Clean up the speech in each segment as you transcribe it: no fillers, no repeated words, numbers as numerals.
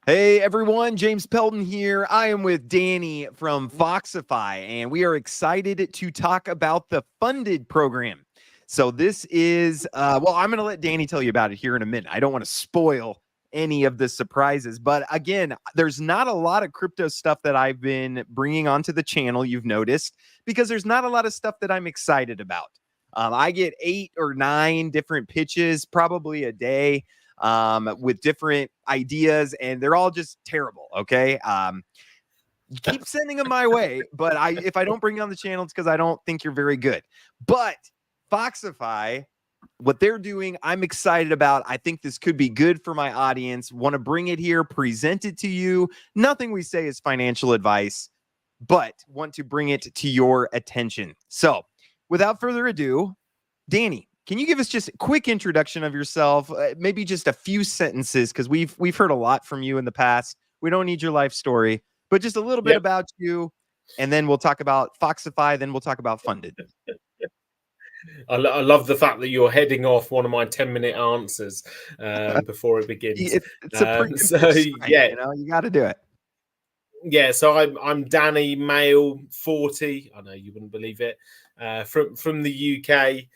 Hey everyone, James Pelton here. I am with Danny from Foxify, and we are excited to talk about the funded program. So this is, well, I'm going to let Danny tell you about it here in a minute. I don't want to spoil any of the surprises, but again, there's not a lot of crypto stuff that I've been bringing onto the channel, you've noticed, because there's not a lot of stuff that I'm excited about. I get 8 or 9 different pitches probably a day with different ideas, and they're all just terrible. Okay. Keep sending them my way, but if I don't bring you on the channel, it's because I don't think you're very good. But Foxify, what they're doing, I'm excited about. I think this could be good for my audience. Want to bring it here, present it to you. Nothing we say is financial advice, but want to bring it to your attention. So without further ado, Danny, can you give us just a quick introduction of yourself? Maybe just a few sentences, because we've heard a lot from you in the past. We don't need your life story, but just a little bit about you, and then we'll talk about Foxify. Then we'll talk about funded. I love the fact that you're heading off one of my 10-minute answers before it begins. It's a pretty yeah, you know, you got to do it. Yeah, so I'm Danny, male, 40. I know you wouldn't believe it. From the UK.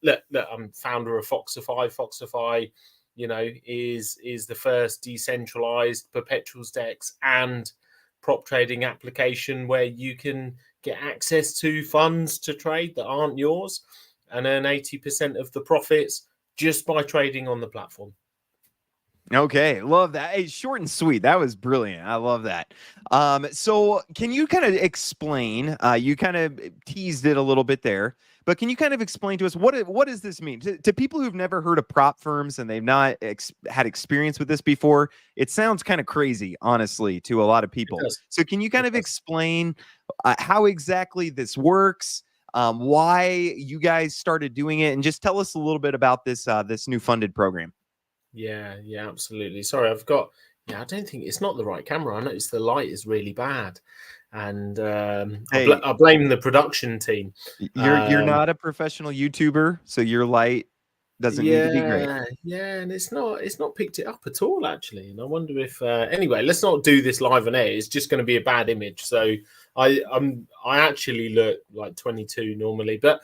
Look, I'm founder of Foxify. Foxify, you know, is the first decentralized perpetuals DEX and prop trading application where you can get access to funds to trade that aren't yours and earn 80% of the profits just by trading on the platform. Okay, love that. Hey, short and sweet. That was brilliant. I love that. So can you kind of explain, you kind of teased it a little bit there, but can you kind of explain to us what does this mean to people who've never heard of prop firms and they've not had experience with this before? It sounds kind of crazy, honestly, to a lot of people. So can you kind of explain how exactly this works, why you guys started doing it, and just tell us a little bit about this this new funded program? Yeah, absolutely. Sorry, I don't think it's not the right camera. I noticed the light is really bad, and I blame the production team. You're not a professional YouTuber, so your light doesn't need to be great. Yeah, and it's not picked it up at all, actually. And I wonder if anyway, let's not do this live on air. It's just going to be a bad image. So I actually look like 22 normally, but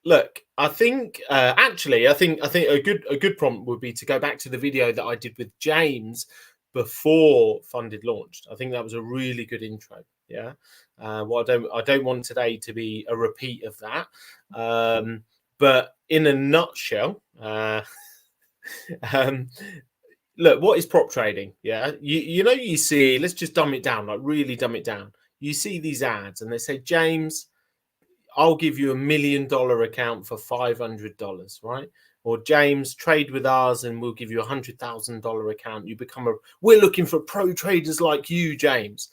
look, I think actually, I think a good prompt would be to go back to the video that I did with James before funded launched. I think that was a really good intro. Yeah. Well, I don't want today to be a repeat of that. But in a nutshell, look, what is prop trading? Yeah, you know, you see, let's just dumb it down, like really dumb it down. You see these ads and they say, James, I'll give you $1 million account for $500, right? Or James, trade with us and we'll give you $100,000 account. We're looking for pro traders like you, James.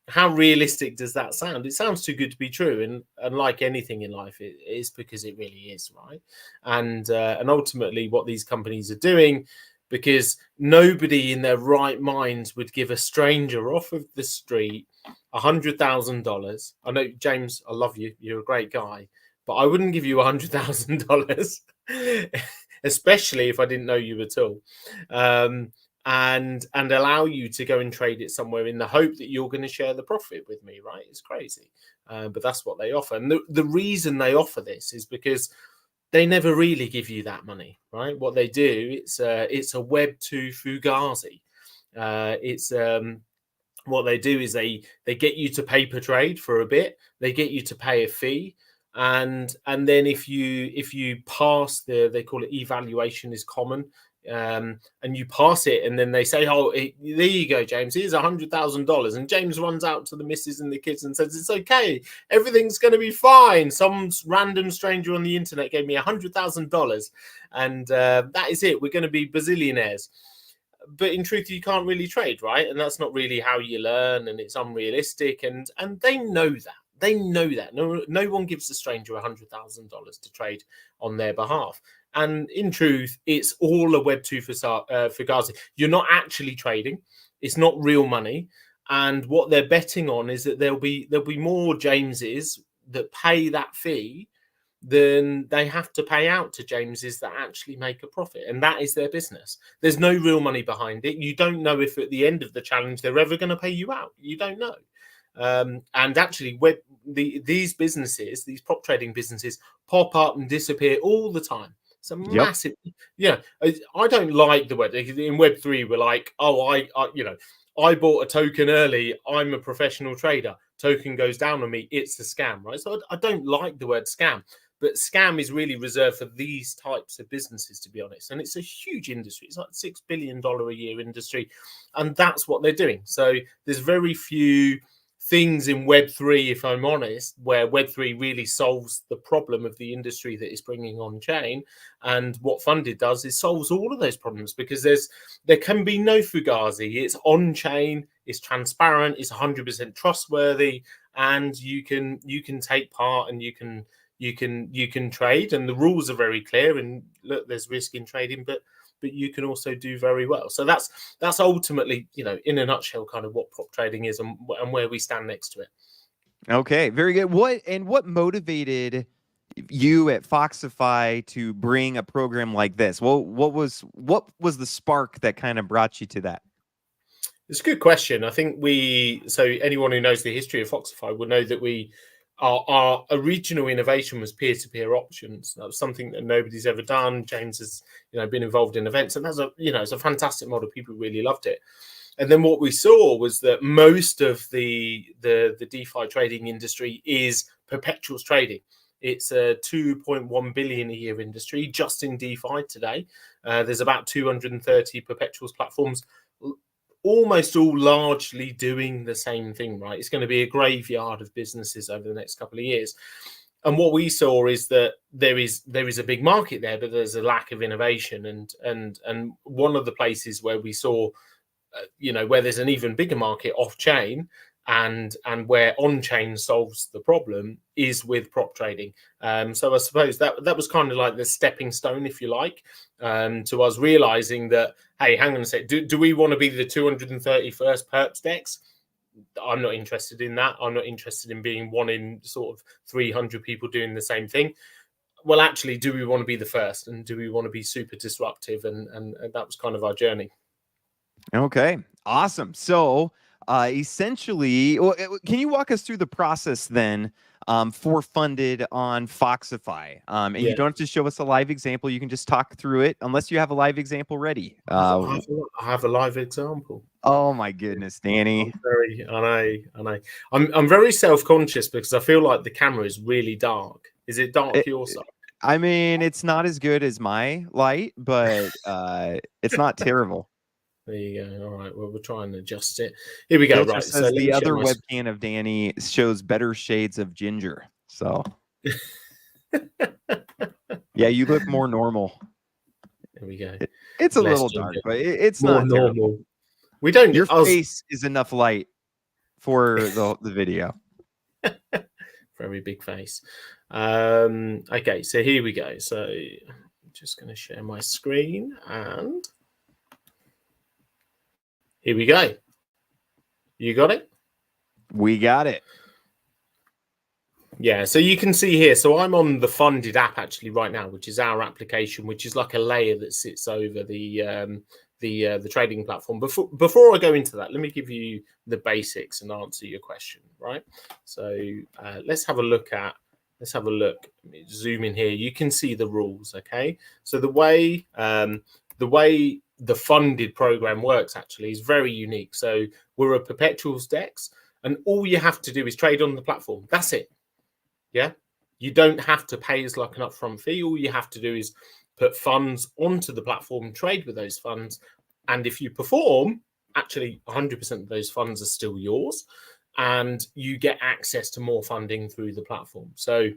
How realistic does that sound? It sounds too good to be true. And like anything in life, it is because it really is, right? And ultimately what these companies are doing, because nobody in their right minds would give a stranger off of the street $100,000. I know, James, I love you. You're a great guy, but I wouldn't give you $100,000, especially if I didn't know you at all. And allow you to go and trade it somewhere in the hope that you're going to share the profit with me, right? It's crazy. But that's what they offer. And the reason they offer this is because they never really give you that money, right? What they do, it's a Web2 Fugazi. What they do is they get you to paper trade for a bit. They get you to pay a fee. And then if you pass they call it evaluation is common. And you pass it, and then they say, "Oh, there you go, James. Here's $100,000." And James runs out to the missus and the kids and says, "It's okay. Everything's going to be fine. Some random stranger on the internet gave me $100,000, and that is it. We're going to be bazillionaires." But in truth, you can't really trade, right? And that's not really how you learn, and it's unrealistic. And they know that. They know that. No one gives a stranger $100,000 to trade on their behalf. And in truth, it's all a Web2 Fugazi. You're not actually trading. It's not real money. And what they're betting on is that there'll be more Jameses that pay that fee then they have to pay out to Jameses that actually make a profit, and that is their business. There's no real money behind it. You don't know if at the end of the challenge they're ever going to pay you out. You don't know. And actually, these businesses, these prop trading businesses, pop up and disappear all the time. It's a massive, I don't like the word in Web3. We're like, oh, I bought a token early. I'm a professional trader. Token goes down on me. It's a scam, right? So I don't like the word scam, but scam is really reserved for these types of businesses, to be honest. And it's a huge industry. It's like $6 billion a year industry. And that's what they're doing. So there's very few things in Web3, if I'm honest, where Web3 really solves the problem of the industry that is bringing on chain. And what Funded does is solves all of those problems, because there can be no fugazi. It's on chain, it's transparent, it's 100% trustworthy, and you can take part and you can trade, and the rules are very clear. And look, there's risk in trading, but you can also do very well. So that's ultimately, in a nutshell, kind of what prop trading is and where we stand next to it. Okay, very good. What motivated you at Foxify to bring a program like this? Well, what was the spark that kind of brought you to that? It's a good question. I think so anyone who knows the history of Foxify will know that our original innovation was peer-to-peer options. That was something that nobody's ever done. James has, been involved in events, and it's a fantastic model. People really loved it. And then what we saw was that most of the DeFi trading industry is perpetuals trading. It's a 2.1 billion a year industry just in DeFi today. There's about 230 perpetuals platforms, almost all largely doing the same thing, right? It's going to be a graveyard of businesses over the next couple of years. And what we saw is that there is a big market there, but there's a lack of innovation. And one of the places where we saw, where there's an even bigger market off chain and where on chain solves the problem is with prop trading. So I suppose that was kind of like the stepping stone, if you like, to us realizing that, hey, hang on a sec, do we want to be the 231st perps dex? I'm not interested in that. I'm not interested in being one in sort of 300 people doing the same thing. Well, actually, do we want to be the first, and do we want to be super disruptive? And that was kind of our journey. Okay, awesome. So essentially, can you walk us through the process then for Funded on Foxify? And you don't have to show us a live example. You can just talk through it, unless you have a live example ready. I have a live example. Oh my goodness, Danny! I know. I'm very self-conscious because I feel like the camera is really dark. Is it dark your side? I mean, it's not as good as my light, but it's not terrible. There you go. All right. Well, we'll try and adjust it. Here we go. Filter right. Says so the other webcam of Danny shows better shades of ginger. So, yeah, you look more normal. There we go. It's a little dark, but it's more not normal. Terrible. We don't. Your face is enough light for the video. Very big face. Okay, so here we go. So I'm just going to share my screen and. Here we go. You got it? We got it. Yeah, so you can see here. So I'm on the Funded app actually right now, which is our application, which is like a layer that sits over the trading platform. Before I go into that, let me give you the basics and answer your question, right? So let's have a look. Zoom in here. You can see the rules, okay? So the way the Funded program works actually is very unique. So we're a perpetuals dex, and all you have to do is trade on the platform. That's it. Yeah, you don't have to pay as like an upfront fee. All you have to do is put funds onto the platform, trade with those funds, and if you perform, actually 100% of those funds are still yours, and you get access to more funding through the platform. So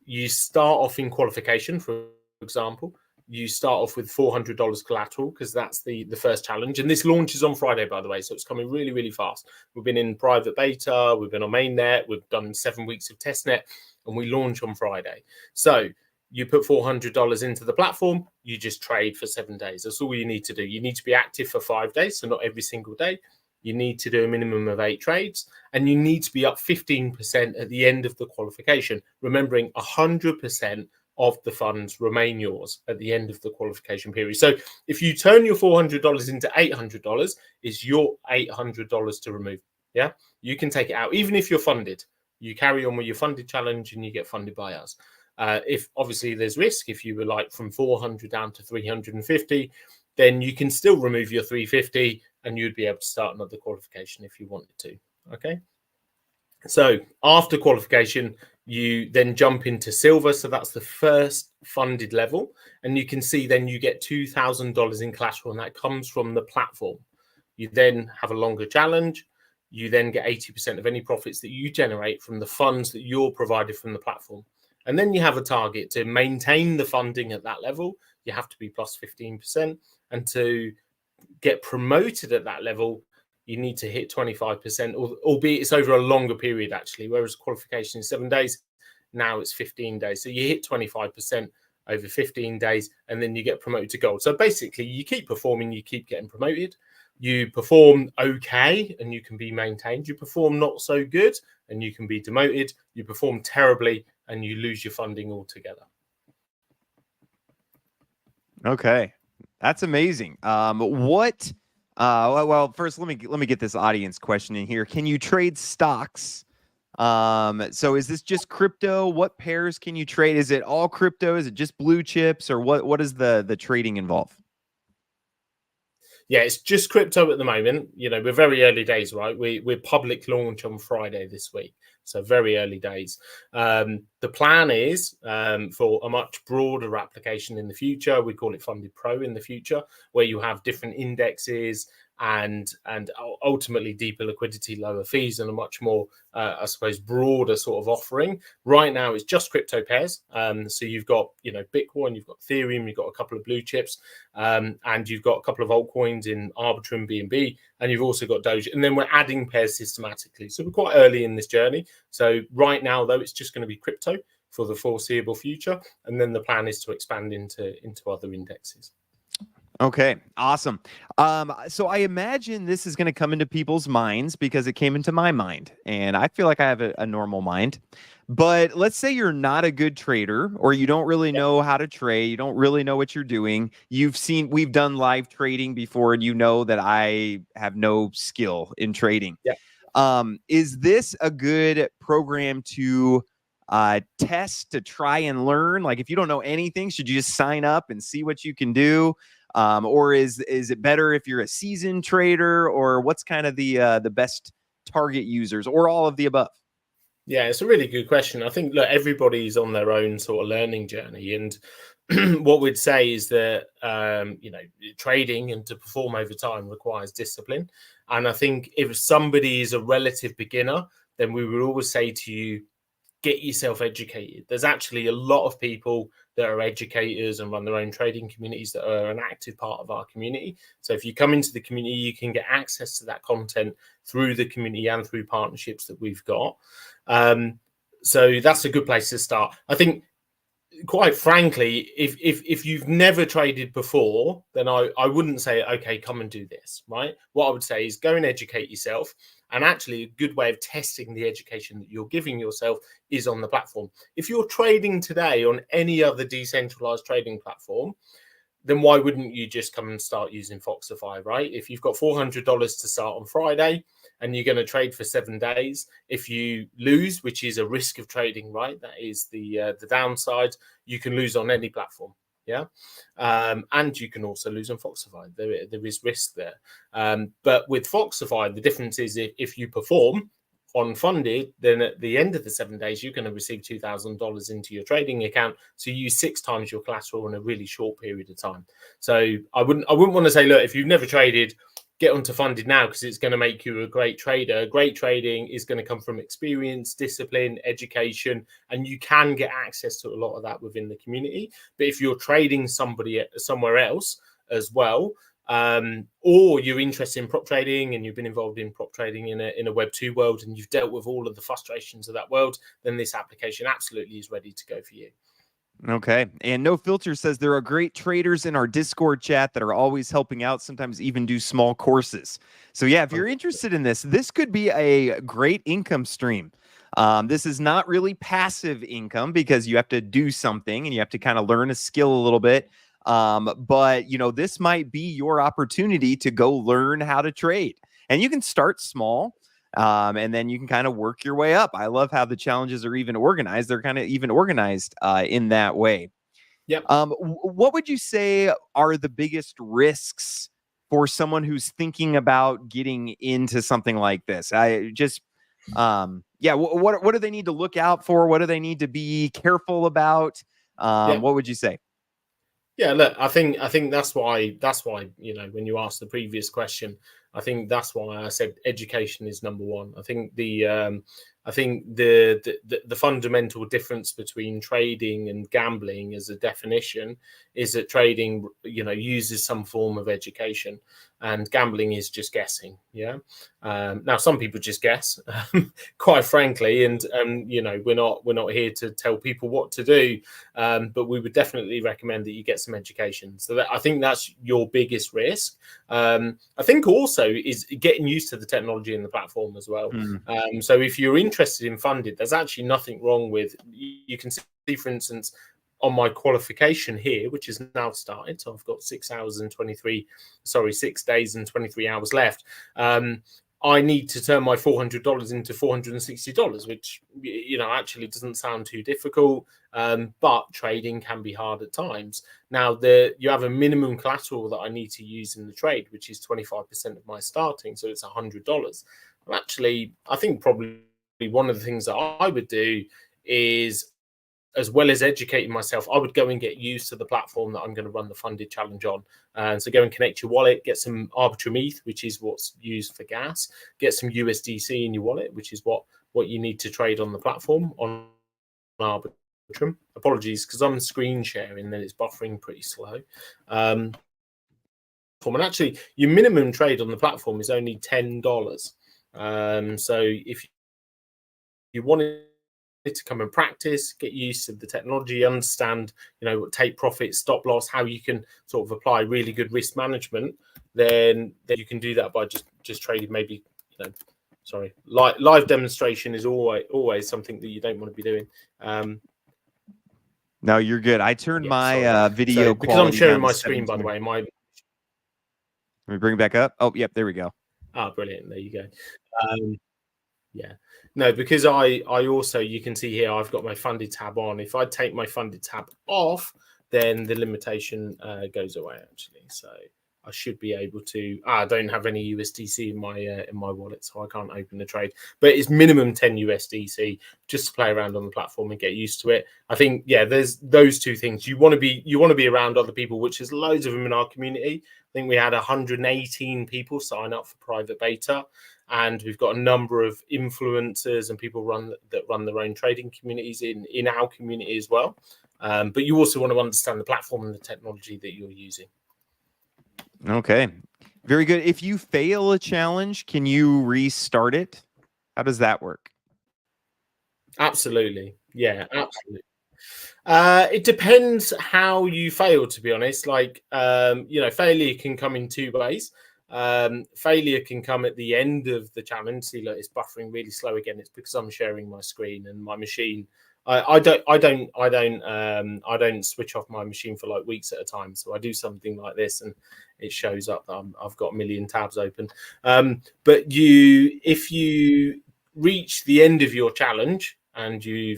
you start off in qualification, for example. You start off with $400 collateral because that's the first challenge. And this launches on Friday, by the way. So it's coming really, really fast. We've been in private beta. We've been on mainnet. We've done 7 weeks of testnet. And we launch on Friday. So you put $400 into the platform. You just trade for 7 days. That's all you need to do. You need to be active for 5 days. So not every single day. you need to do a minimum of 8 trades, and you need to be up 15% at the end of the qualification, remembering 100% of the funds remain yours at the end of the qualification period. So if you turn your $400 into $800, it's your $800 to remove. Yeah, you can take it out even if you're funded. You carry on with your funded challenge and you get funded by us. If obviously there's risk, if you were like from 400 down to 350, then you can still remove your 350 and you'd be able to start another qualification if you wanted to. Okay. So after qualification, you then jump into silver. So that's the first funded level. And you can see then you get $2,000 in collateral, and that comes from the platform. You then have a longer challenge. You then get 80% of any profits that you generate from the funds that you're provided from the platform. And then you have a target to maintain the funding at that level. You have to be plus 15%. And to get promoted at that level, you need to hit 25%, albeit it's over a longer period, actually, whereas qualification is 7 days. Now it's 15 days. So you hit 25% over 15 days, and then you get promoted to gold. So basically, you keep performing, you keep getting promoted. You perform okay, and you can be maintained. You perform not so good, and you can be demoted. You perform terribly, and you lose your funding altogether. Okay, that's amazing. What? Well, first let me get this audience question in here. Can you trade stocks? So is this just crypto? What pairs can you trade? Is it all crypto? Is it just blue chips, or what is the trading involved? Yeah, it's just crypto at the moment. You know, we're very early days, right? We're public launch on Friday this week, so very early days. The plan is for a much broader application in the future. We call it Funded Pro in the future, where you have different indexes and ultimately deeper liquidity, lower fees, and a much more, I suppose, broader sort of offering. Right now, it's just crypto pairs. So you've got, you know, Bitcoin, you've got Ethereum, you've got a couple of blue chips, and you've got a couple of altcoins in Arbitrum, BNB, and you've also got Doge. And then we're adding pairs systematically. So we're quite early in this journey. So right now, though, it's just going to be crypto for the foreseeable future, and then the plan is to expand into other indexes. Okay, awesome. So I imagine this is going to come into people's minds because it came into my mind, and I feel like I have a normal mind. But let's say you're not a good trader, or you don't really know how to trade, you don't really know what you're doing. We've done live trading before, and you know that I have no skill in trading. Yeah. Is this a good program to test, to try and learn? Like, if you don't know anything, should you just sign up and see what you can do? Or is it better if you're a seasoned trader, or what's kind of the best target users, or all of the above? Yeah, it's a really good question. I think, look, everybody's on their own sort of learning journey, and what we'd say is that you know, trading and to perform over time requires discipline. And I think if somebody is a relative beginner, then we would always say to you, get yourself educated. There's actually a lot of people that are educators and run their own trading communities that are an active part of our community. So if you come into the community, you can get access to that content through the community and through partnerships that we've got. So that's a good place to start. I think, quite frankly, if you've never traded before, then I wouldn't say, okay, come and do this, right? What I would say is go and educate yourself. And actually, a good way of testing the education that you're giving yourself is on the platform. If you're trading today on any other decentralized trading platform, then why wouldn't you just come and start using Foxify, right? If you've got $400 to start on Friday and you're going to trade for 7 days, if you lose, which is a risk of trading, right? That is the downside. You can lose on any platform. Yeah. And you can also lose on Foxify. There is risk there. But with Foxify, the difference is if you perform on funded, then at the end of the 7 days, you're going to receive $2,000 into your trading account. So you use 6 times your collateral in a really short period of time. So I wouldn't want to say, look, if you've never traded, get onto funded now, because it's going to make you a great trader. Great trading is going to come from experience, discipline, education, and you can get access to a lot of that within the community. But if you're trading somewhere else as well, or you're interested in prop trading and you've been involved in prop trading in a Web2 world and you've dealt with all of the frustrations of that world, then this application absolutely is ready to go for you. Okay. And No Filter says there are great traders in our Discord chat that are always helping out, sometimes even do small courses. So, yeah, if you're interested in this, this could be a great income stream. This is not really passive income because you have to do something and you have to kind of learn a skill a little bit. But, this might be your opportunity to go learn how to trade. And you can start small. And then you can kind of work your way up. I love how the challenges are even organized. They're kind of even organized in that way. Yep. What would you say are the biggest risks for someone who's thinking about getting into something like this? I just, yeah. What do they need to look out for? What do they need to be careful about? Yep. What would you say? Yeah, look, I think that's why when you asked the previous question, I think that's why I said education is number one. I think the fundamental difference between trading and gambling as a definition is that trading uses some form of education, and gambling is just guessing. Yeah. Now some people just guess, quite frankly, and we're not here to tell people what to do. But we would definitely recommend that you get some education. So I think that's your biggest risk. I think also is getting used to the technology and the platform as well. So if you're interested in funded, there's actually nothing wrong with, you can see, for instance, on my qualification here, which is now started. So I've got 6 days and 23 hours left. I need to turn my $400 into $460, which actually doesn't sound too difficult, but trading can be hard at times. Now, you have a minimum collateral that I need to use in the trade, which is 25% of my starting, so it's $100. Well, actually, I think probably one of the things that I would do is, as well as educating myself, I would go and get used to the platform that I'm going to run the funded challenge on. And so go and connect your wallet, get some Arbitrum ETH, which is what's used for gas, get some USDC in your wallet, which is what you need to trade on the platform on Arbitrum. Apologies, because I'm screen sharing, then it's buffering pretty slow. And actually, your minimum trade on the platform is only $10. So if you wanted to come and practice, get used to the technology, understand, take profit, stop loss, how you can sort of apply really good risk management, then you can do that by just trading. Maybe, live demonstration is always something that you don't want to be doing. No, you're good. I turned my video because I'm sharing my screen, 17. by the way. Let me bring it back up. Oh, yep, there we go. Brilliant. There you go. Yeah, no, because I also, you can see here, I've got my funded tab on. If I take my funded tab off, then the limitation goes away, actually. So I should be able to, I don't have any USDC in my wallet, so I can't open the trade, but it's minimum 10 USDC just to play around on the platform and get used to it. I think, yeah, there's those two things. You want to be around other people, which is loads of them in our community. I think we had 118 people sign up for private beta. And we've got a number of influencers and people that run their own trading communities in our community as well. But you also want to understand the platform and the technology that you're using. Okay, very good. If you fail a challenge, can you restart it? How does that work? Absolutely. Yeah, absolutely. It depends how you fail, to be honest. Failure can come in two ways. Failure can come at the end of the challenge. See, look, it's buffering really slow again. It's because I'm sharing my screen and my machine. I don't switch off my machine for like weeks at a time. So I do something like this, and it shows up that I've got a million tabs open. But if you reach the end of your challenge and you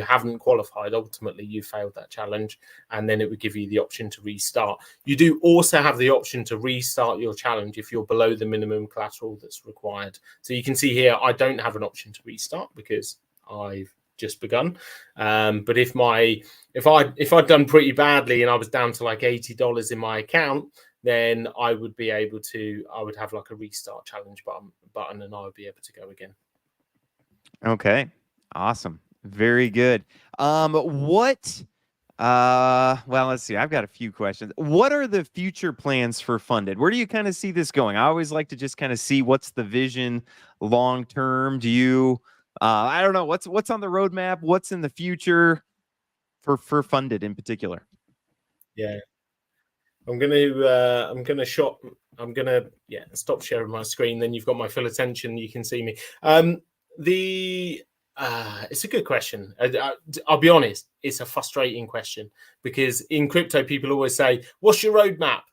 haven't qualified, ultimately you failed that challenge, and then it would give you the option to restart. You do also have the option to restart your challenge if you're below the minimum collateral that's required. So you can see here I don't have an option to restart because I've just begun. But if I'd done pretty badly and I was down to like $80 in my account, then I would have like a restart challenge button and I would be able to go again. Okay. Awesome. Very good. Well, let's see. I've got a few questions. What are the future plans for funded? Where do you kind of see this going? I always like to just kind of see what's the vision long term. Do you I don't know, what's on the roadmap? What's in the future? for funded in particular? Yeah. I'm gonna stop sharing my screen. Then you've got my full attention. You can see me. It's a good question. I'll be honest, it's a frustrating question, because in crypto, people always say, "What's your roadmap?"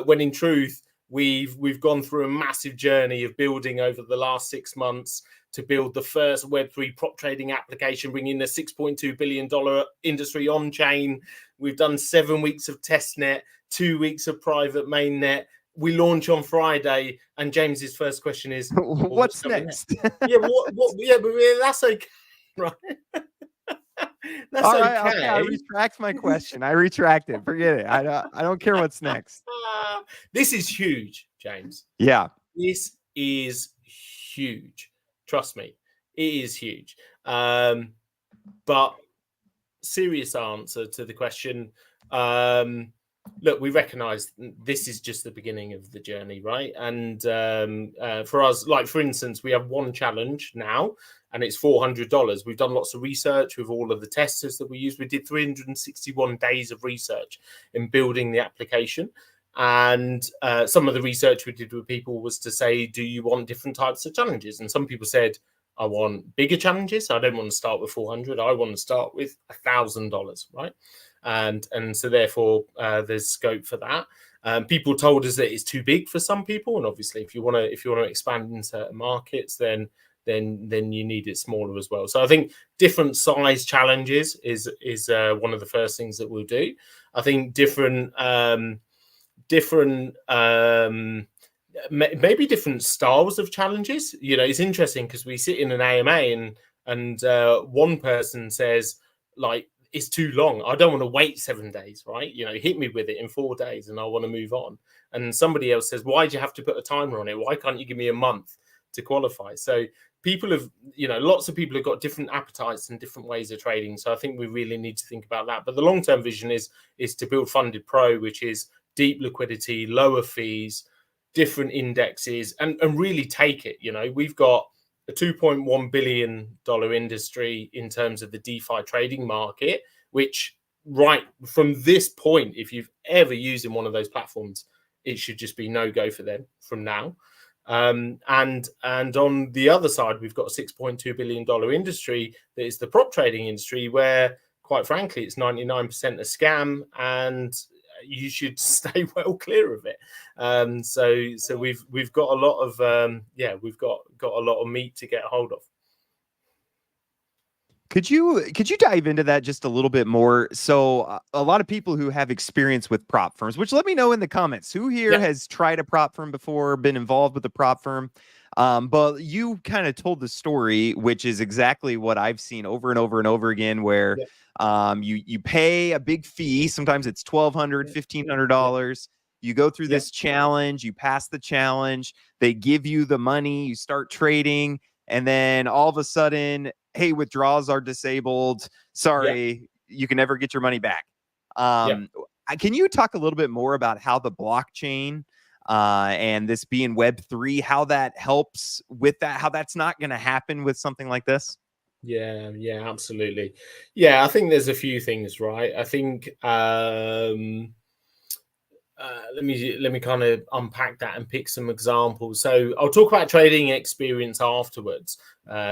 When in truth, we've gone through a massive journey of building over the last 6 months to build the first Web3 prop trading application, bringing a $6.2 billion industry on chain. We've done 7 weeks of testnet, 2 weeks of private mainnet. We launch on Friday, and James's first question is, well, what's next? Yeah, but that's okay, right? That's all right. okay. I retract my question. I retract it. Forget it. I don't care what's next. This is huge, James. Yeah. This is huge. Trust me, it is huge. But serious answer to the question. Look, we recognize this is just the beginning of the journey, right? And for us, like, for instance, we have one challenge now, and it's $400. We've done lots of research with all of the testers that we use. We did 361 days of research in building the application. And some of the research we did with people was to say, do you want different types of challenges? And some people said, I want bigger challenges. I don't want to start with 400. I want to start with $1,000, right? And so therefore there's scope for that. People told us that it's too big for some people, and obviously if you want to expand in certain markets, then you need it smaller as well. So I think different size challenges is one of the first things that we'll do. I think maybe different styles of challenges. You know, it's interesting because we sit in an AMA and one person says, like, it's too long. I don't want to wait 7 days, right? You know, hit me with it in 4 days and I want to move on. And somebody else says, why do you have to put a timer on it? Why can't you give me a month to qualify? So people have, lots of people have got different appetites and different ways of trading. So I think we really need to think about that. But the long-term vision is to build Funded Pro, which is deep liquidity, lower fees, different indexes, and really take it. We've got a $2.1 billion industry in terms of the DeFi trading market, which right from this point, if you've ever used in one of those platforms, it should just be no go for them from now. And on the other side, we've got a $6.2 billion industry that is the prop trading industry, where, quite frankly, it's 99% a scam, and you should stay well clear of it. So we've got a lot of we've got a lot of meat to get hold of. Could you dive into that just a little bit more? So a lot of people who have experience with prop firms, which let me know in the comments, who here has tried a prop firm before, been involved with a prop firm. But you kind of told the story, which is exactly what I've seen over and over and over again, where you pay a big fee. Sometimes it's $1,200, $1,500. You go through this challenge, you pass the challenge, they give you the money, you start trading, and then all of a sudden, hey, withdrawals are disabled. Sorry, you can never get your money back. Can you talk a little bit more about how the blockchain and this being Web3, how that helps with that, how that's not going to happen with something like this? Yeah, absolutely. Yeah, I think there's a few things, right? I think let me kind of unpack that and pick some examples. So I'll talk about trading experience afterwards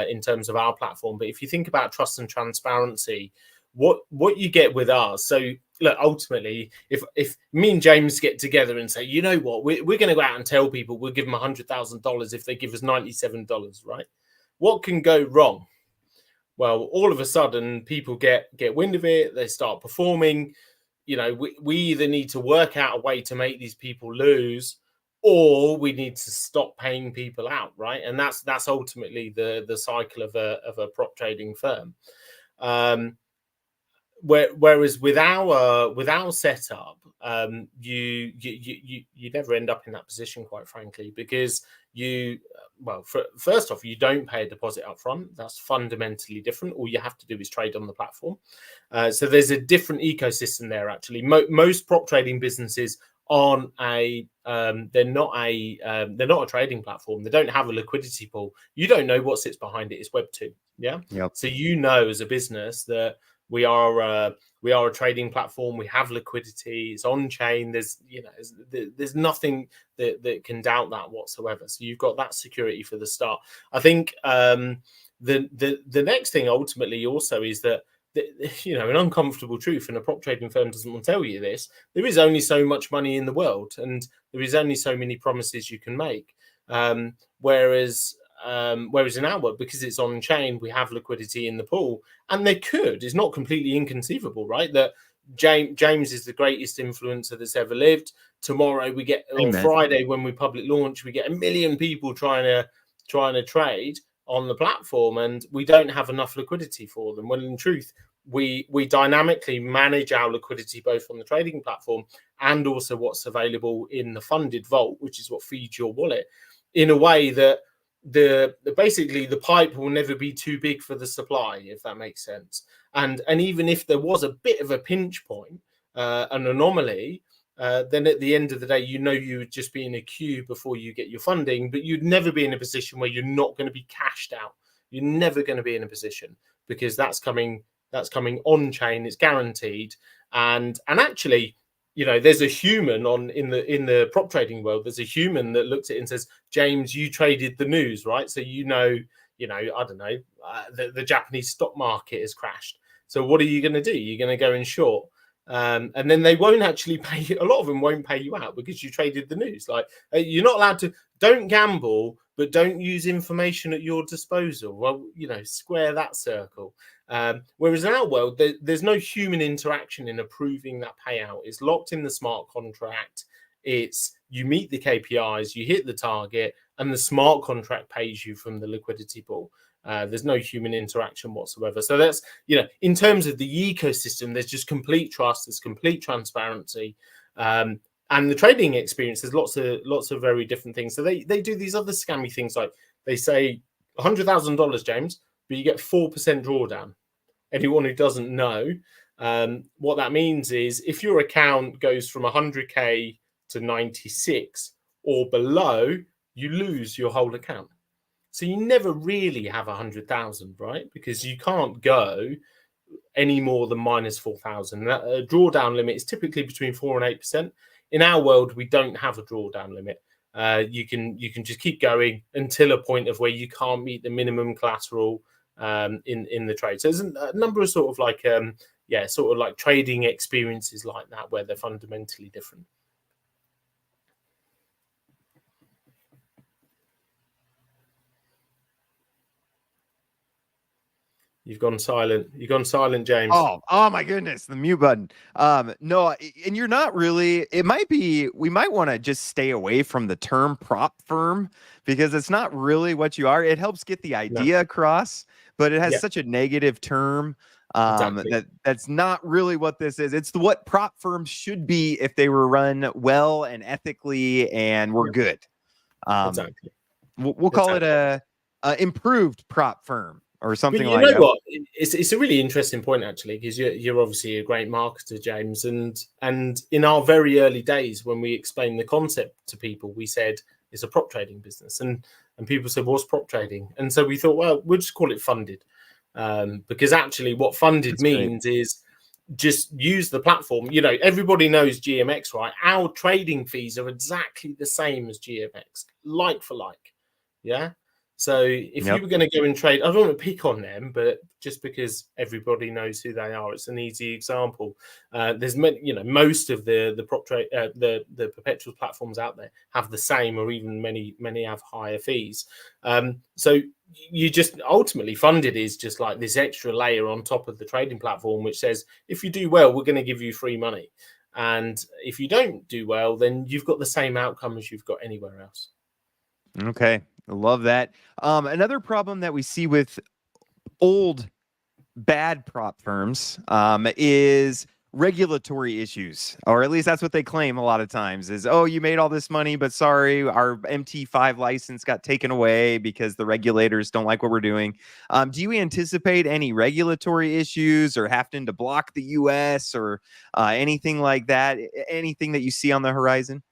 in terms of our platform. But if you think about trust and transparency, what you get with us. So look, ultimately, if me and James get together and say, you know what, we're going to go out and tell people we'll give them $100,000 if they give us $97, right? What can go wrong? Well, all of a sudden, people get wind of it. They start performing. We either need to work out a way to make these people lose, or we need to stop paying people out, right? And that's ultimately the cycle of a prop trading firm. Whereas with our setup, you never end up in that position, quite frankly, because first off, you don't pay a deposit up front. That's fundamentally different. All you have to do is trade on the platform. So there's a different ecosystem there, actually. Most prop trading businesses aren't they're not a trading platform. They don't have a liquidity pool. You don't know what sits behind it. It's Web2. Yeah. Yep. So as a business that We are a trading platform. We have liquidity. It's on chain. There's nothing that can doubt that whatsoever. So you've got that security for the start. I think the next thing ultimately also is that, an uncomfortable truth, and a prop trading firm doesn't want to tell you this, there is only so much money in the world, and there is only so many promises you can make. Whereas in our world, because it's on chain, we have liquidity in the pool, and it's not completely inconceivable, right? That James is the greatest influencer that's ever lived. Tomorrow or Friday when we public launch, we get 1 million people trying to trade on the platform, and we don't have enough liquidity for them. When in truth, we dynamically manage our liquidity both on the trading platform and also what's available in the funded vault, which is what feeds your wallet, in a way that basically the pipe will never be too big for the supply, if that makes sense. And even if there was a bit of a pinch point, an anomaly, then at the end of the day, you would just be in a queue before you get your funding, but you'd never be in a position where you're not going to be cashed out. You're never going to be in a position, because that's coming on chain. It's guaranteed. And actually, there's a human in the prop trading world. There's a human that looks at it and says, James, you traded the news, right? So I don't know, the Japanese stock market has crashed. So what are you going to do? You're going to go in short. And then they won't actually pay you. A lot of them won't pay you out because you traded the news. Like, you're not allowed to. Don't gamble, but don't use information at your disposal. Well, square that circle. Whereas in our world, there's no human interaction in approving that payout. It's locked in the smart contract. It's you meet the KPIs, you hit the target, and the smart contract pays you from the liquidity pool. There's no human interaction whatsoever. So that's, in terms of the ecosystem, there's just complete trust, there's complete transparency. And the trading experience, there's lots of very different things. So they do these other scammy things, like they say $100,000, James, but you get 4% drawdown. Anyone who doesn't know, what that means is if your account goes from 100K to 96 or below, you lose your whole account. So you never really have 100,000, right? Because you can't go any more than minus 4,000. That drawdown limit is typically between 4 and 8%. In our world, we don't have a drawdown limit. You can just keep going until a point of where you can't meet the minimum collateral in the trade. So there's a number of sort of like trading experiences like that where they're fundamentally different. You've gone silent. You've gone silent, James. Oh my goodness, the mute button. No, and you're not really. It might be. We might want to just stay away from the term prop firm, because it's not really what you are. It helps get the idea across, but it has such a negative term. Exactly. That's not really what this is. It's what prop firms should be if they were run well and ethically and were good. Exactly. We'll call it a improved prop firm, or something but like that. What? It's a really interesting point, actually, because you're obviously a great marketer, James. And in our very early days, when we explained the concept to people, we said it's a prop trading business. And people said, what's prop trading? And so we thought, well, we'll just call it funded. Because actually what funded means is just use the platform. Everybody knows GMX, right? Our trading fees are exactly the same as GMX, like for like. Yeah. So if you were going to go and trade, I don't want to pick on them, but just because everybody knows who they are, it's an easy example. There's most of the prop trade, the perpetual platforms out there have the same, or even many have higher fees. So you just ultimately funded is just like this extra layer on top of the trading platform, which says if you do well, we're going to give you free money, and if you don't do well, then you've got the same outcome as you've got anywhere else. Okay, I love that. Another problem that we see with old bad prop firms is regulatory issues, or at least that's what they claim a lot of times is, oh, you made all this money, but sorry, our MT5 license got taken away because the regulators don't like what we're doing. Do you anticipate any regulatory issues or having to block the US or anything like that? Anything that you see on the horizon?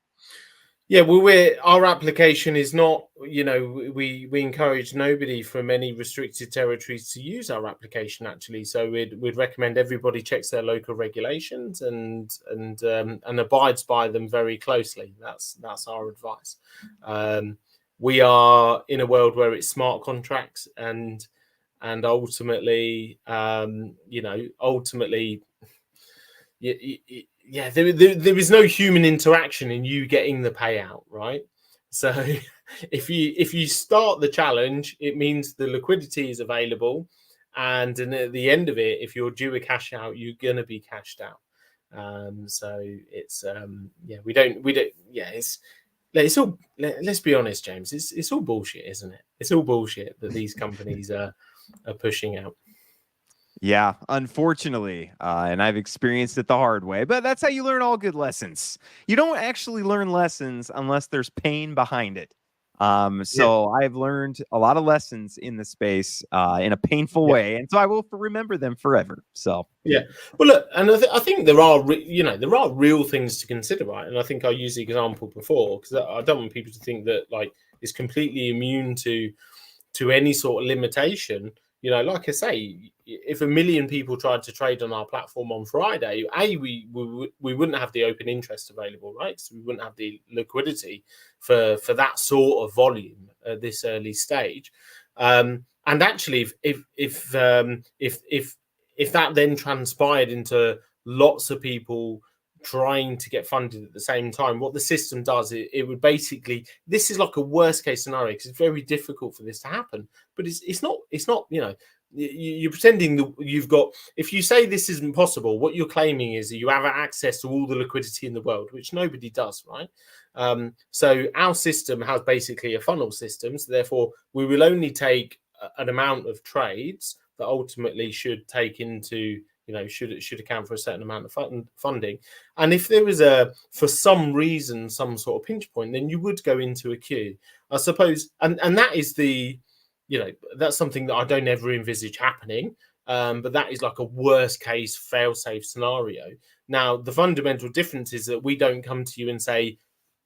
Yeah, well, our application is not, we encourage nobody from any restricted territories to use our application, actually. So we'd recommend everybody checks their local regulations and abides by them very closely. That's our advice. We are in a world where it's smart contracts and ultimately, yeah, there is no human interaction in you getting the payout, right? So if you start the challenge, it means the liquidity is available, and at the end of it, if you're due a cash out, you're gonna be cashed out. So it's it's all, let's be honest, James, it's all bullshit, isn't it? It's all bullshit that these companies are pushing out. Yeah, unfortunately, and I've experienced it the hard way, but that's how you learn all good lessons. You don't actually learn lessons unless there's pain behind it. Yeah. So I've learned a lot of lessons in the space in a painful Yeah. way, and so I will remember them forever. So Yeah, well, look, and I think there are, there are real things to consider, right? And I think I used the example before because I don't want people to think that like it's completely immune to any sort of limitation. Like I say, if 1 million people tried to trade on our platform on Friday, we wouldn't have the open interest available, right? So we wouldn't have the liquidity for that sort of volume at this early stage. And actually, if that then transpired into lots of people trying to get funded at the same time, what the system does, it would basically, this is like a worst case scenario because it's very difficult for this to happen, but it's not, you're pretending that you've got, if you say this isn't possible, what you're claiming is that you have access to all the liquidity in the world, which nobody does, right? So our system has basically a funnel system, so therefore we will only take an amount of trades that ultimately should take into, should account for a certain amount of funding. And if there was for some reason, some sort of pinch point, then you would go into a queue, I suppose. And that is that's something that I don't ever envisage happening. But that is like a worst case fail-safe scenario. Now, the fundamental difference is that we don't come to you and say,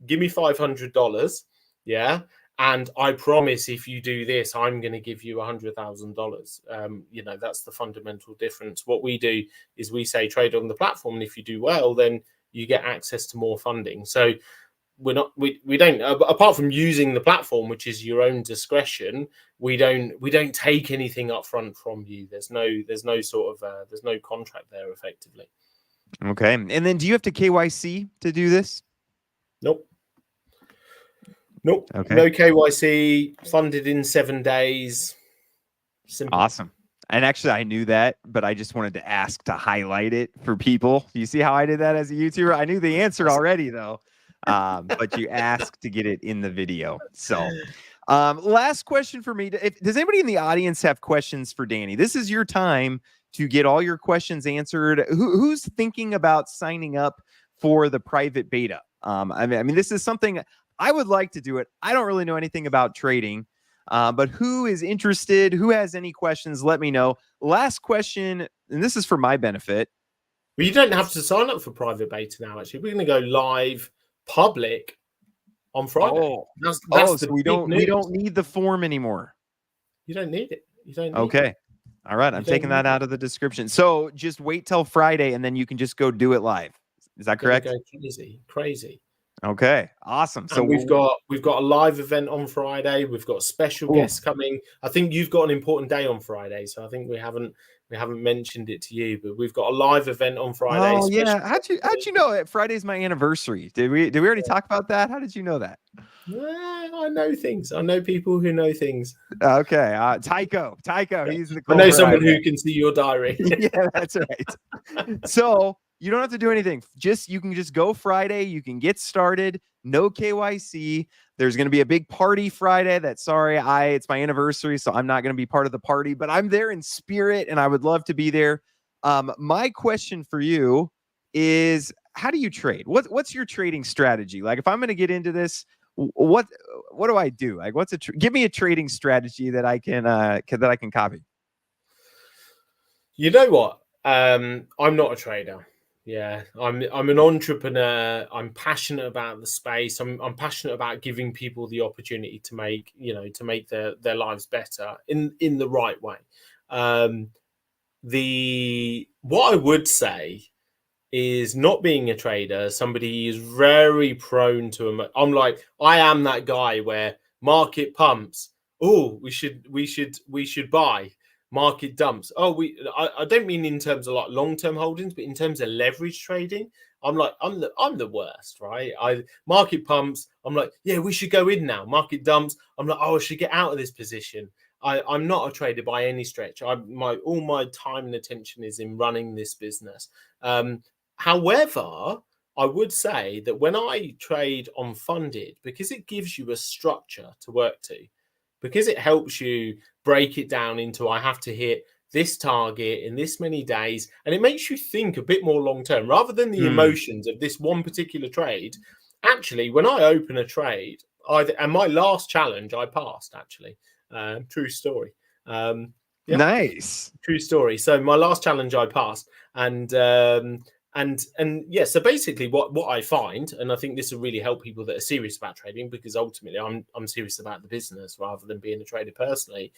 give me $500. Yeah. And I promise if you do this, I'm going to give you $100,000. That's the fundamental difference. What we do is we say trade on the platform, and if you do well, then you get access to more funding. So we don't apart from using the platform, which is your own discretion, we don't take anything up front from you. There's no contract there effectively. okay, and then do you have to KYC to do this? Nope. Okay. No KYC, funded in 7 days. Simple. Awesome. And actually, I knew that, but I just wanted to ask to highlight it for people. You see how I did that as a YouTuber? I knew the answer already, though, but you asked to get it in the video. So last question for me. Does anybody in the audience have questions for Danny? This is your time to get all your questions answered. Who's thinking about signing up for the private beta? I mean, this is something I would like to do it. I don't really know anything about trading. But who is interested? Who has any questions? Let me know. Last question, and this is for my benefit. Well, you don't have to sign up for private beta now. Actually, we're going to go live public on Friday. Oh, that's so we don't need the form anymore. You don't need it. You don't. Need okay. It. All right. I'm taking that out of the description. So just wait till Friday, and then you can just go do it live. Is that correct? Go crazy. Okay, awesome. So we've got a live event on Friday. We've got special guests coming. I think you've got an important day on Friday, so I think we haven't mentioned it to you, but we've got a live event on Friday. Oh yeah, how'd you know it? Friday's my anniversary. Did we already talk about that? How did you know that? I know things. I know people who know things. Okay, Tycho, he's the. I know someone who can see your diary. Yeah, that's right. So you don't have to do anything. You can just go Friday. You can get started. No KYC. There's going to be a big party Friday. It's my anniversary, so I'm not going to be part of the party, but I'm there in spirit, and I would love to be there. My question for you is, how do you trade? What's your trading strategy? Like, if I'm going to get into this, what do I do? Like, give me a trading strategy that I can copy. You know what? I'm not a trader. Yeah, I'm an entrepreneur. I'm passionate about the space. I'm passionate about giving people the opportunity to make, to make their lives better in the right way. What I would say is, not being a trader, somebody is very prone to I am that guy where market pumps. Oh, we should buy. Market dumps. Oh, I don't mean in terms of like long-term holdings, but in terms of leverage trading. I'm the worst, right? Market pumps, I'm like, yeah, we should go in now. Market dumps, I'm like, oh, I should get out of this position. I'm not a trader by any stretch. All my time and attention is in running this business. However, I would say that when I trade on funded, because it gives you a structure to work to, because it helps you break it down into, I have to hit this target in this many days, and it makes you think a bit more long term rather than the emotions of this one particular trade. Actually, when I open a trade, and my last challenge I passed, actually, true story. Yeah, nice, true story. So my last challenge I passed, and yeah, so basically what I find, and I think this will really help people that are serious about trading, because ultimately I'm serious about the business rather than being a trader personally,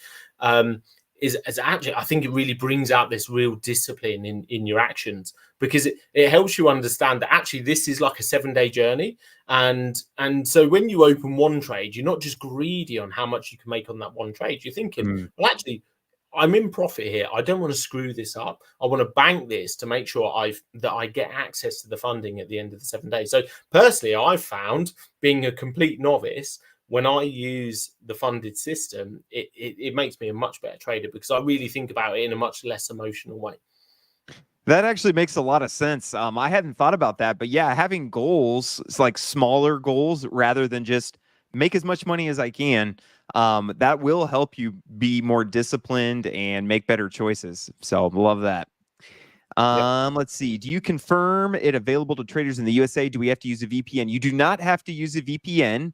is actually, I think it really brings out this real discipline in your actions, because it helps you understand that actually this is like a 7-day journey. And so when you open one trade, you're not just greedy on how much you can make on that one trade. You're thinking, well, actually, I'm in profit here. I don't want to screw this up. I want to bank this to make sure that I get access to the funding at the end of the 7 days. So personally, I've found, being a complete novice, when I use the funded system, it makes me a much better trader, because I really think about it in a much less emotional way. That actually makes a lot of sense. I hadn't thought about that, but yeah, having goals, it's like smaller goals rather than just make as much money as I can. That will help you be more disciplined and make better choices. So love that. Let's see. Do you confirm it available to traders in the USA? Do we have to use a VPN? You do not have to use a VPN.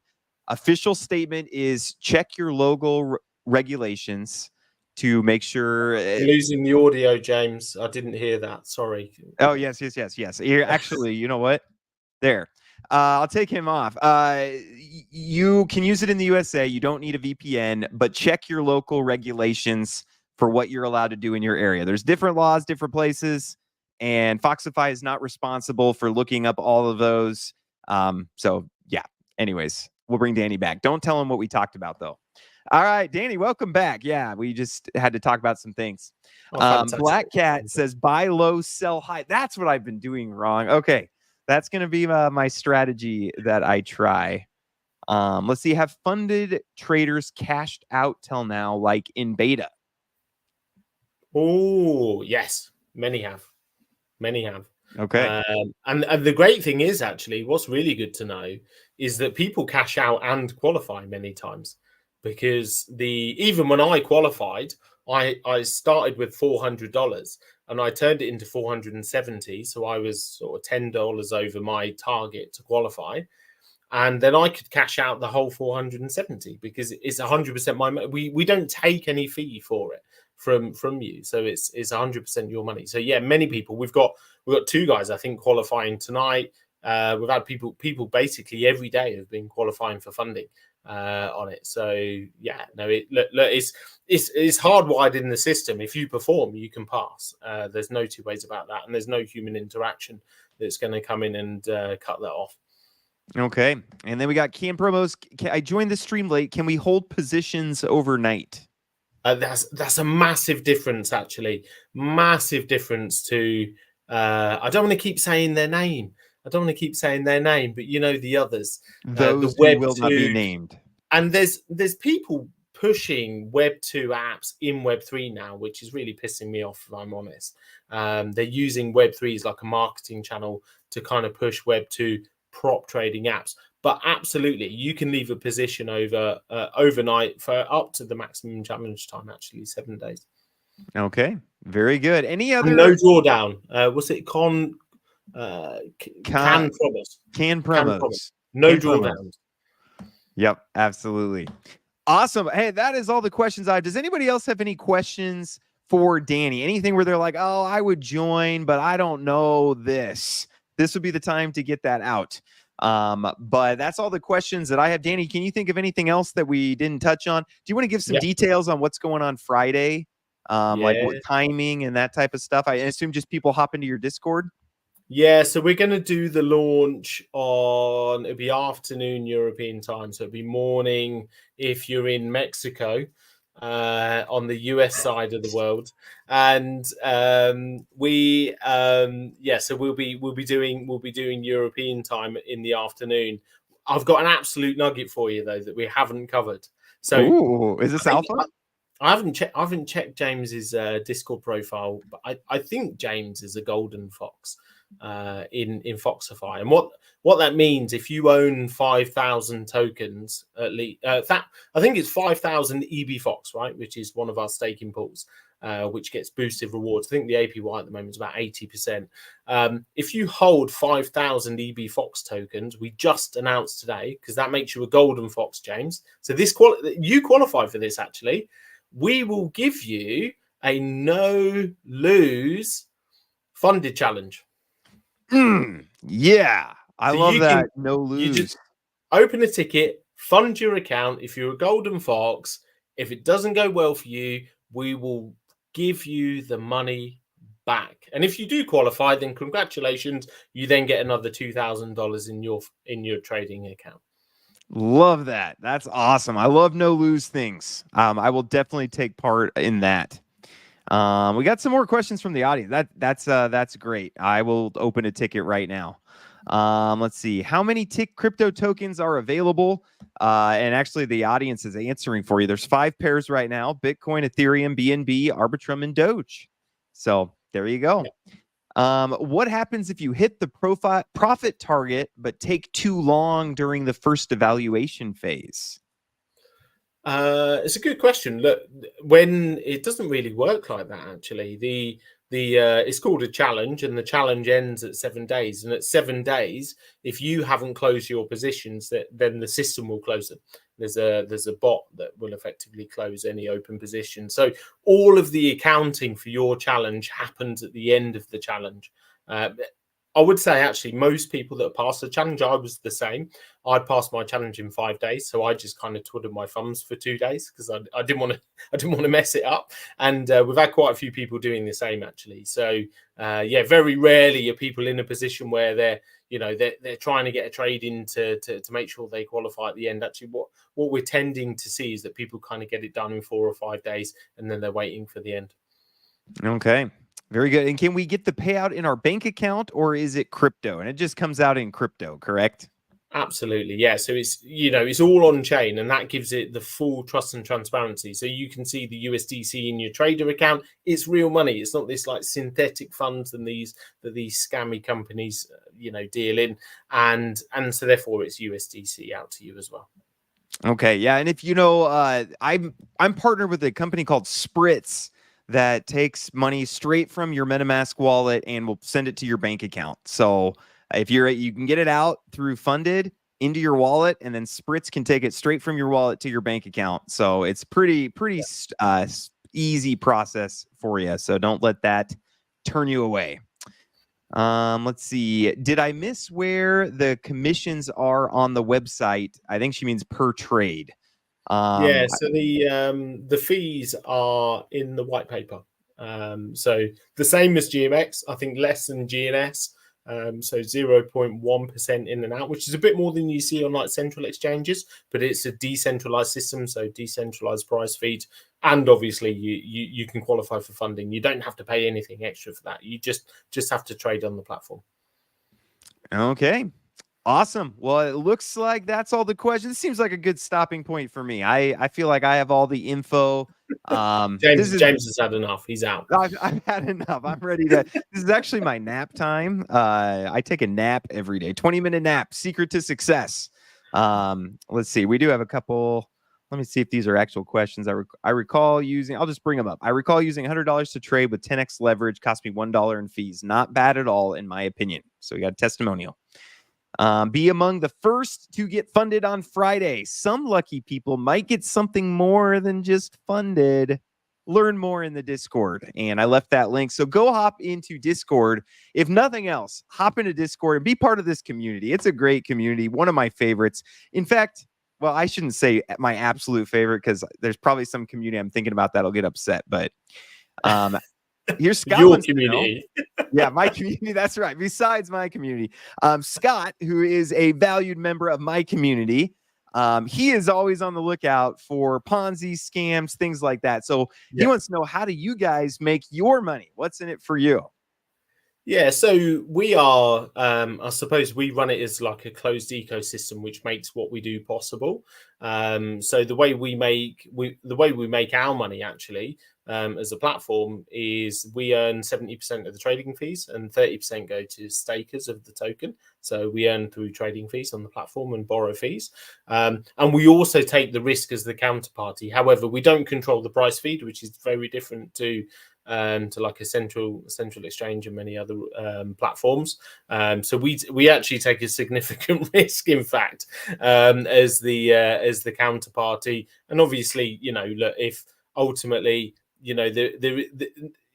Official statement is check your local regulations to make sure. Losing the audio, James. I didn't hear that. Sorry. Oh, yes. Here, actually, you know what? There. I'll take him off. You can use it in the USA. You don't need a VPN, but check your local regulations for what you're allowed to do in your area. There's different laws, different places, and Foxify is not responsible for looking up all of those. So yeah. Anyways, we'll bring Danny back. Don't tell him what we talked about, though. All right, Danny, welcome back. Yeah, we just had to talk about some things. Black Cat says buy low, sell high. That's what I've been doing wrong. Okay, that's going to be my strategy that I try. Let's see. Have funded traders cashed out till now, like in beta? Oh, yes. Many have. Okay. And the great thing is, actually, what's really good to know is that people cash out and qualify many times, because even when I qualified, I started with $400 and I turned it into 470. So I was sort of $10 over my target to qualify. And then I could cash out the whole 470, because it's 100% my money. We don't take any fee for it from you, so it's 100% your money. So yeah, many people, we've got 2 guys, I think, qualifying tonight. We've had people basically every day have been qualifying for funding on it. So yeah, no, it's hardwired in the system. If you perform, you can pass. There's no two ways about that, and there's no human interaction that's going to come in and cut that off. Okay. And then we got Cam Promos. I joined the stream late. Can we hold positions overnight? That's a massive difference, actually. Massive difference to, I don't want to keep saying their name. But you know the others. Those the who will not be named. And there's people pushing Web2 apps in Web3 now, which is really pissing me off, if I'm honest. They're using Web3 as like a marketing channel to kind of push Web2 prop trading apps. But absolutely, you can leave a position overnight for up to the maximum challenge time, actually 7 days. Okay, very good. Any other? And no drawdown. What's it? Can promise. Can promos. No drawdowns. Yep, absolutely. Awesome. Hey, that is all the questions I have. Does anybody else have any questions for Danny? Anything where they're like, oh, I would join, but I don't know this. This would be the time to get that out. But that's all the questions that I have. Danny, can you think of anything else that we didn't touch on? Do you want to give some details on what's going on Friday? Like what timing and that type of stuff? I assume just people hop into your Discord. Yeah, so we're going to do the launch on, it'll be afternoon European time. So it'll be morning if you're in Mexico, on the US side of the world. And so we'll be doing European time in the afternoon. I've got an absolute nugget for you though that we haven't covered. So ooh, is this alpha? I haven't checked James's Discord profile, but I think James is a golden fox in Foxify. And what that means, if you own 5,000 tokens at least, I think it's 5,000 EB-Fox, right, which is one of our staking pools, which gets boosted rewards. I think the APY at the moment is about 80%. If you hold 5,000 EB-Fox tokens, we just announced today, because that makes you a golden fox, James. So you qualify for this, actually. We will give you a no-lose funded challenge. Yeah, I love that. No lose. You just open a ticket, fund your account. If you're a golden fox, if it doesn't go well for you, we will give you the money back. And if you do qualify, then congratulations. You then get another $2,000 in your trading account. Love that. That's awesome. I love no lose things. I will definitely take part in that. We got some more questions from the audience. That's great. I will open a ticket right now. Let's see. How many crypto tokens are available? And actually the audience is answering for you. There's 5 pairs right now: Bitcoin, Ethereum, BNB, Arbitrum, and Doge. So there you go. What happens if you hit the profit target but take too long during the first evaluation phase? It's a good question. Look, when it doesn't really work like that, actually, it's called a challenge, and the challenge ends at 7 days. And at 7 days, if you haven't closed your positions, then the system will close them. There's a bot that will effectively close any open position. So all of the accounting for your challenge happens at the end of the challenge. I would say, actually, most people that passed the challenge, I was the same. I passed my challenge in 5 days, so I just kind of twiddled my thumbs for 2 days because I didn't want to mess it up. And we've had quite a few people doing the same, actually. So very rarely are people in a position where they're trying to get a trade in to make sure they qualify at the end. Actually, what we're tending to see is that people kind of get it done in 4 or 5 days, and then they're waiting for the end. Okay. Very good. And can we get the payout in our bank account, or is it crypto? And it just comes out in crypto, correct? Absolutely, yeah. So it's all on chain, and that gives it the full trust and transparency. So you can see the USDC in your trader account. It's real money. It's not this like synthetic funds and these scammy companies deal in, and so therefore it's USDC out to you as well. Okay, yeah. And if I'm partnered with a company called Spritz that takes money straight from your MetaMask wallet and will send it to your bank account. So if you can get it out through Funded into your wallet, and then Spritz can take it straight from your wallet to your bank account. So it's pretty easy process for you. So don't let that turn you away. Let's see. Did I miss where the commissions are on the website? I think she means per trade. So the fees are in the white paper. So the same as GMX, I think less than GNS. So 0.1% in and out, which is a bit more than you see on like central exchanges, but it's a decentralized system, so decentralized price feed. And obviously you can qualify for funding. You don't have to pay anything extra for that. You just have to trade on the platform. Okay. Awesome. Well, it looks like that's all the questions. This seems like a good stopping point for me. I feel like I have all the info. James has had enough. He's out. I've had enough. I'm ready to. This is actually my nap time. I take a nap every day. 20-minute nap. Secret to success. Let's see. We do have a couple. Let me see if these are actual questions. I recall using. I'll just bring them up. I recall using $100 to trade with 10x leverage. Cost me $1 in fees. Not bad at all, in my opinion. So we got a testimonial. Be among the first to get funded on Friday. Some lucky people might get something more than just funded. learn more in the Discord. And I left that link. So go hop into Discord. If nothing else, hop into Discord and be part of this community. It's a great community, one of my favorites. In fact, well, I shouldn't say my absolute favorite because there's probably some community I'm thinking about that'll get upset. But here's Scott. Your community. Yeah, my community. That's right. Besides my community, Scott, who is a valued member of my community, he is always on the lookout for Ponzi scams, things like that. So he wants to know, how do you guys make your money? What's in it for you? Yeah, so we are, I suppose we run it as like a closed ecosystem, which makes what we do possible. So the way we make our money actually, as a platform, is we earn 70% of the trading fees and 30% go to stakers of the token. So we earn through trading fees on the platform and borrow fees. And we also take the risk as the counterparty. However, we don't control the price feed, which is very different to like a central exchange and many other platforms. So we actually take a significant risk, in fact, as the counterparty. And obviously, look, if ultimately, there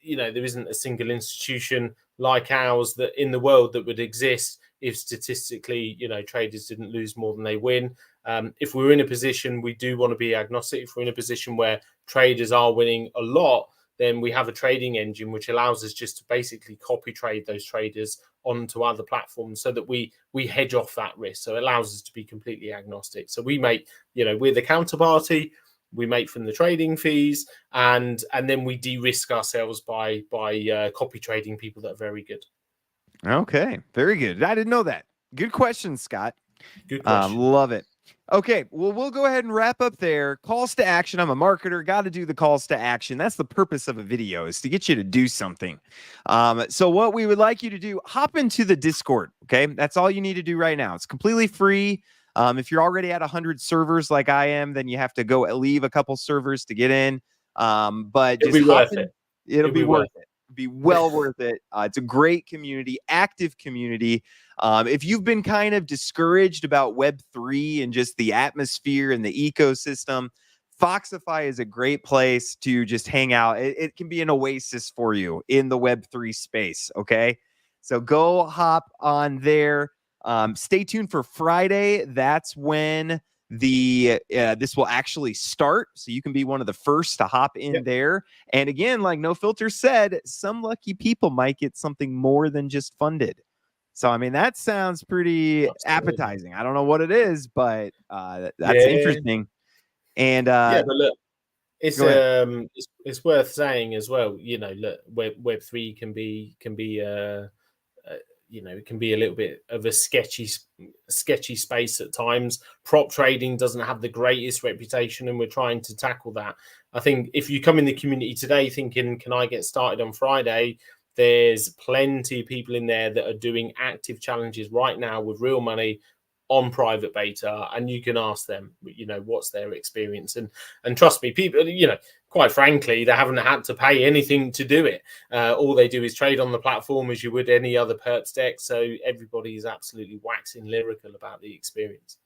isn't a single institution like ours that in the world that would exist if statistically, traders didn't lose more than they win. If we're in a position, we do want to be agnostic. If we're in a position where traders are winning a lot, then we have a trading engine which allows us just to basically copy trade those traders onto other platforms so that we hedge off that risk. So it allows us to be completely agnostic. So we make, we're the counterparty, we make from the trading fees, and then we de-risk ourselves by copy trading people that are very good. Okay, very good. I didn't know that. Good question, Scott. Good question. Love it. Okay, well, we'll go ahead and wrap up there. Calls to action. I'm a marketer. Got to do the calls to action. That's the purpose of a video, is to get you to do something. So what we would like you to do, hop into the Discord. Okay, that's all you need to do right now. It's completely free. If you're already at 100 servers like I am, then you have to go leave a couple servers to get in. But it'll just be worth it. It'll be worth it. Be well worth it. It's a great community, active community. If you've been kind of discouraged about Web3 and just the atmosphere and the ecosystem, Foxify is a great place to just hang out. It can be an oasis for you in the Web3 space. Okay, so go hop on there. Stay tuned for Friday. That's when this will actually start, so you can be one of the first to hop in there. And again, like No Filter said, some lucky people might get something more than just funded. So I mean, that sounds pretty appetizing. I don't know what it is, but that's interesting. And but look, it's worth saying as well, look, Web3 can be it can be a little bit of a sketchy space at times. Prop trading doesn't have the greatest reputation, and we're trying to tackle that. I think if you come in the community today thinking, can I get started on Friday? There's plenty of people in there that are doing active challenges right now with real money on private beta, and you can ask them, what's their experience. And trust me, people, quite frankly, they haven't had to pay anything to do it. All they do is trade on the platform as you would any other perps deck. So everybody is absolutely waxing lyrical about the experience.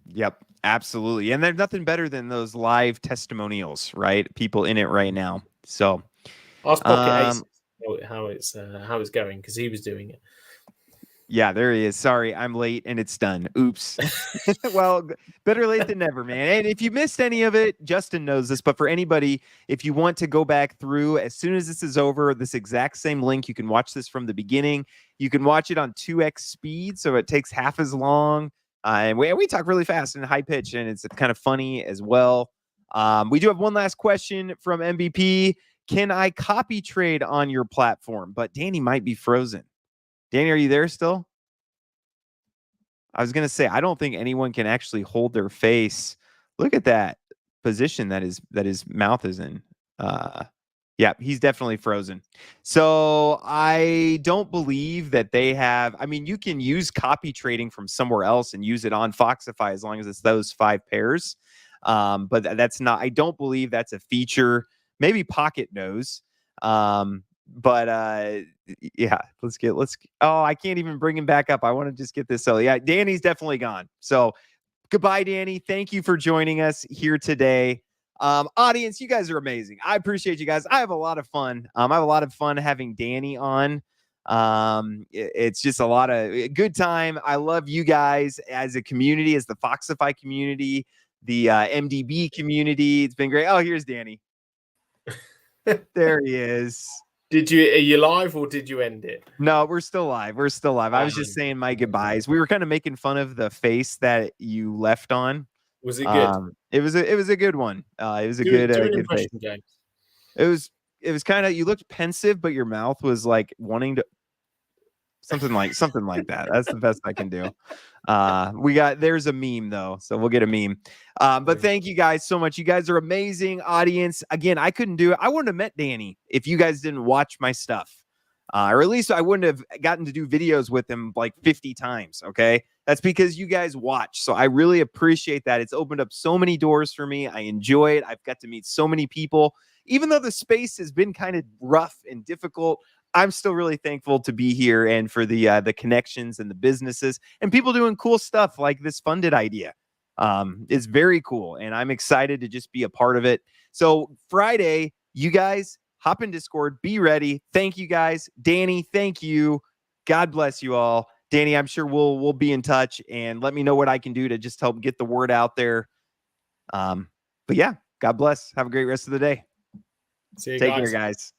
Yep, absolutely. And there's nothing better than those live testimonials, right? People in it right now. So ask Pocket Ace how it's going, because he was doing it. Yeah, there he is. Sorry, I'm late and it's done. Oops. Well, better late than never, man. And if you missed any of it, Justin knows this, but for anybody, if you want to go back through, as soon as this is over, this exact same link, you can watch this from the beginning. You can watch it on 2x speed, so it takes half as long. And we talk really fast and high pitch, and it's kind of funny as well. We do have one last question from MVP. Can I copy trade on your platform? But Danny might be frozen. Danny, are you there still? I was going to say, I don't think anyone can actually hold their face. Look at that position that his mouth is in. Yeah, he's definitely frozen. So I don't believe that they have. I mean, you can use copy trading from somewhere else and use it on Foxify as long as it's those 5 pairs. But that's not, I don't believe that's a feature. Maybe Pocket knows. But yeah, I can't even bring him back up. I want to just get this. So yeah, Danny's definitely gone. So goodbye, Danny. Thank you for joining us here today. Audience, you guys are amazing. I appreciate you guys. I have a lot of fun. I have a lot of fun having Danny on. It's just a lot of good time. I love you guys as a community, as the Foxify community, the MDB community. It's been great. Oh, here's Danny. There he is. Are you live or did you end it? No, we're still live. We're still live. I was just saying my goodbyes. We were kind of making fun of the face that you left on. Was it good? It was a good one. It was a do good an impression, face. James. It was kind of, you looked pensive, but your mouth was like wanting to something like that. That's the best I can do. There's a meme though, so we'll get a meme. But thank you guys so much. You guys are amazing, audience. Again, I couldn't do it. I wouldn't have met Danny if you guys didn't watch my stuff. Or at least I wouldn't have gotten to do videos with him like 50 times. Okay. That's because you guys watch. So I really appreciate that. It's opened up so many doors for me. I enjoy it. I've got to meet so many people. Even though the space has been kind of rough and difficult, I'm still really thankful to be here and for the connections and the businesses and people doing cool stuff like this funded idea. It's very cool. And I'm excited to just be a part of it. So Friday, you guys hop in Discord, be ready. Thank you guys. Danny, thank you. God bless you all. Danny, I'm sure we'll be in touch and let me know what I can do to just help get the word out there. But yeah, God bless. Have a great rest of the day. See you Take guys. care, guys.